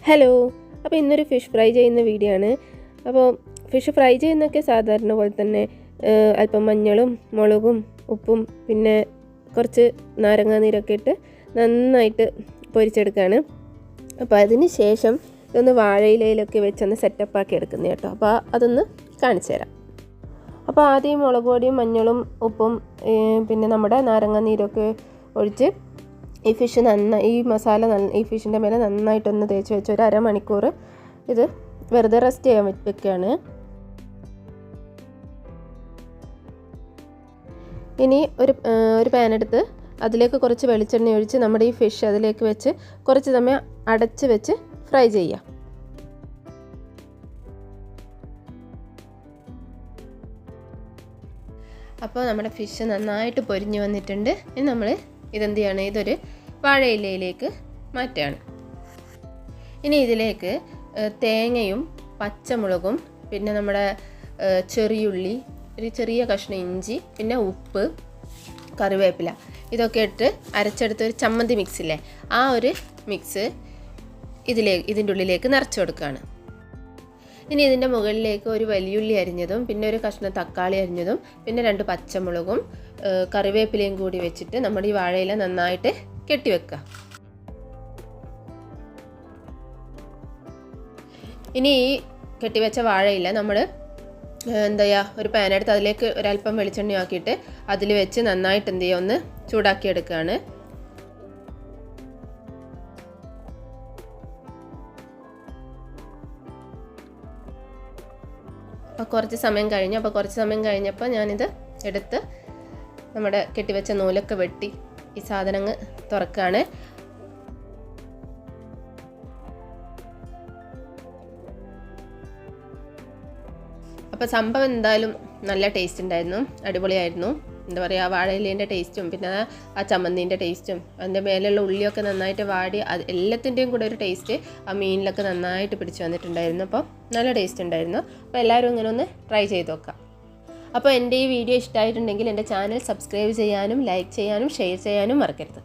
Hello, അപ്പോൾ ഇന്നൊരു fish fry ചെയ്യുന്ന വീഡിയോ ആണ്. അപ്പോൾ ഫിഷ് ഫ്രൈ ചെയ്യുന്നതൊക്കെ സാധാരണ പോലെ തന്നെ അല്പം മഞ്ഞളും മുളകും ഉപ്പും പിന്നെ കുറച്ച് നാരങ്ങാനീരൊക്കെ ഇട്ട് നന്നായിട്ട് പൊരിച്ചെടുക്കുകയാണ്. അപ്പോൾ അതിന് ശേഷം ഇതൊന്ന് വാഴയിലയിലൊക്കെ വെച്ചൊന്ന് സെറ്റപ്പാക്കി എടുക്കുന്നത് കേട്ടോ. അപ്പോൾ അതൊന്ന് കാണിച്ചു തരാം. അപ്പോൾ ആദ്യം മുളക് പൊടിയും മഞ്ഞളും ഉപ്പും പിന്നെ നമ്മുടെ നാരങ്ങാനീരൊക്കെ ഒഴിച്ച് ഈ ഫിഷ് ഈ മസാല ഈ ഫിഷിൻ്റെ മേലെ നന്നായിട്ടൊന്ന് തേച്ച് വെച്ച് ഒരു അരമണിക്കൂർ ഇത് വെറുതെ റെസ്റ്റ് ചെയ്യാൻ വെക്കുകയാണ്. ഇനി ഒരു പാൻ എടുത്ത് അതിലേക്ക് കുറച്ച് വെളിച്ചെണ്ണ ഒഴിച്ച് നമ്മുടെ ഈ ഫിഷ് അതിലേക്ക് വെച്ച് കുറച്ച് സമയം അടച്ച് വെച്ച് ഫ്രൈ ചെയ്യാം. അപ്പോൾ നമ്മുടെ ഫിഷ് നന്നായിട്ട് പൊരിഞ്ഞ് വന്നിട്ടുണ്ട്. ഇനി നമ്മൾ ഇതെന്ത് ചെയ്യാണ്, ഇതൊരു വാഴയിലയിലേക്ക് മാറ്റുകയാണ്. ഇനി ഇതിലേക്ക് തേങ്ങയും പച്ചമുളകും പിന്നെ നമ്മുടെ ചെറിയുള്ളി, ഒരു ചെറിയ കഷ്ണം ഇഞ്ചി, പിന്നെ ഉപ്പ്, കറിവേപ്പില ഇതൊക്കെ ഇട്ട് അരച്ചെടുത്ത ഒരു ചമ്മന്തി മിക്സില്ലേ, ആ ഒരു മിക്സ് ഇതിൻ്റെ ഉള്ളിലേക്ക് നിറച്ച് കൊടുക്കുകയാണ്. ഇനി ഇതിൻ്റെ മുകളിലേക്ക് ഒരു വലിയുള്ളി അരിഞ്ഞതും പിന്നെ ഒരു കഷ്ണം തക്കാളി അരിഞ്ഞതും പിന്നെ 2 പച്ചമുളകും കറിവേപ്പിലയും കൂടി വെച്ചിട്ട് നമ്മുടെ ഈ വാഴയില നന്നായിട്ട് കെട്ടിവെക്കുക. ഇനി ഈ കെട്ടിവെച്ച വാഴയില നമ്മൾ എന്താ ചെയ്യുക, ഒരു പാൻ എടുത്ത് അതിലേക്ക് ഒരല്പം വെളിച്ചെണ്ണ ആക്കിയിട്ട് അതിൽ വെച്ച് നന്നായിട്ട് എന്ത് ചെയ്യുക, ഒന്ന് ചൂടാക്കിയെടുക്കുകയാണ്. അപ്പോൾ കുറച്ച് സമയം കഴിഞ്ഞപ്പോൾ ഞാനിത് എടുത്ത് നമ്മുടെ കെട്ടിവെച്ച നൂലൊക്കെ വെട്ടി ഈ സാധനങ്ങൾ തുറക്കുകയാണ്. അപ്പോൾ സംഭവം എന്തായാലും നല്ല ടേസ്റ്റ് ഉണ്ടായിരുന്നു, അടിപൊളിയായിരുന്നു. എന്താ പറയുക, വാഴയിലേൻ്റെ ടേസ്റ്റും പിന്നെ ആ ചമ്മന്തീൻ്റെ ടേസ്റ്റും അതിൻ്റെ മേലുള്ള ഉള്ളിയൊക്കെ നന്നായിട്ട് വാടി എല്ലാത്തിൻ്റെയും കൂടെ ഒരു ടേസ്റ്റ് ആ മീനിലൊക്കെ നന്നായിട്ട് പിടിച്ചു വന്നിട്ടുണ്ടായിരുന്നു. അപ്പോൾ നല്ല ടേസ്റ്റ് ഉണ്ടായിരുന്നു. അപ്പോൾ എല്ലാവരും ഇങ്ങനെ ഒന്ന് ട്രൈ ചെയ്ത് നോക്കാം. അപ്പോൾ എൻ്റെ ഈ വീഡിയോ ഇഷ്ടമായിട്ടുണ്ടെങ്കിൽ എൻ്റെ ചാനൽ സബ്സ്ക്രൈബ് ചെയ്യാനും ലൈക്ക് ചെയ്യാനും ഷെയർ ചെയ്യാനും മറക്കരുത്.